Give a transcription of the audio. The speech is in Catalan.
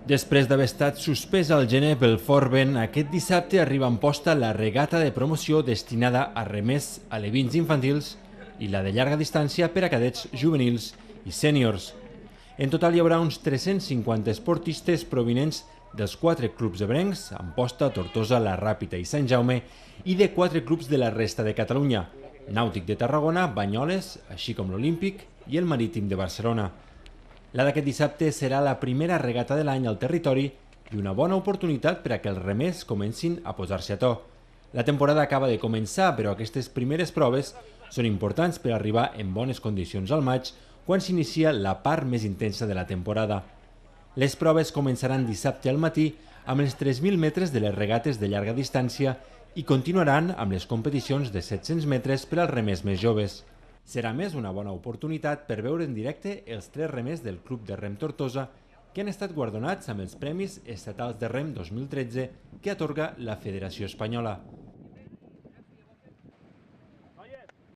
Després d'haver estat suspès al gener pel fort vent, aquest dissabte arriba en posta la regata de promoció destinada a remés alevins infantils i la de llarga distància per a cadets juvenils i sèniors. En total hi haurà uns 350 esportistes provinents dels 4 clubs ebrencs, Amposta, Tortosa, La Ràpita i Sant Jaume, i de 4 clubs de la resta de Catalunya, Nàutic de Tarragona, Banyoles, així com l'Olímpic i el Marítim de Barcelona. La d'aquest dissabte serà la primera regata de l'any al territori i una bona oportunitat per a que els remers comencin a posar-se a to. La temporada acaba de començar, però aquestes primeres proves són importants per arribar en bones condicions al maig, quan s'inicia la part més intensa de la temporada. Les proves començaran dissabte al matí amb els 3.000 metres de les regates de llarga distància i continuaran amb les competicions de 700 metres per als remers més joves. Serà més una bona oportunitat per veure en directe els 3 remers del Club de Rem Tortosa que han estat guardonats amb els Premis Estatals de Rem 2013 que atorga la Federació Espanyola.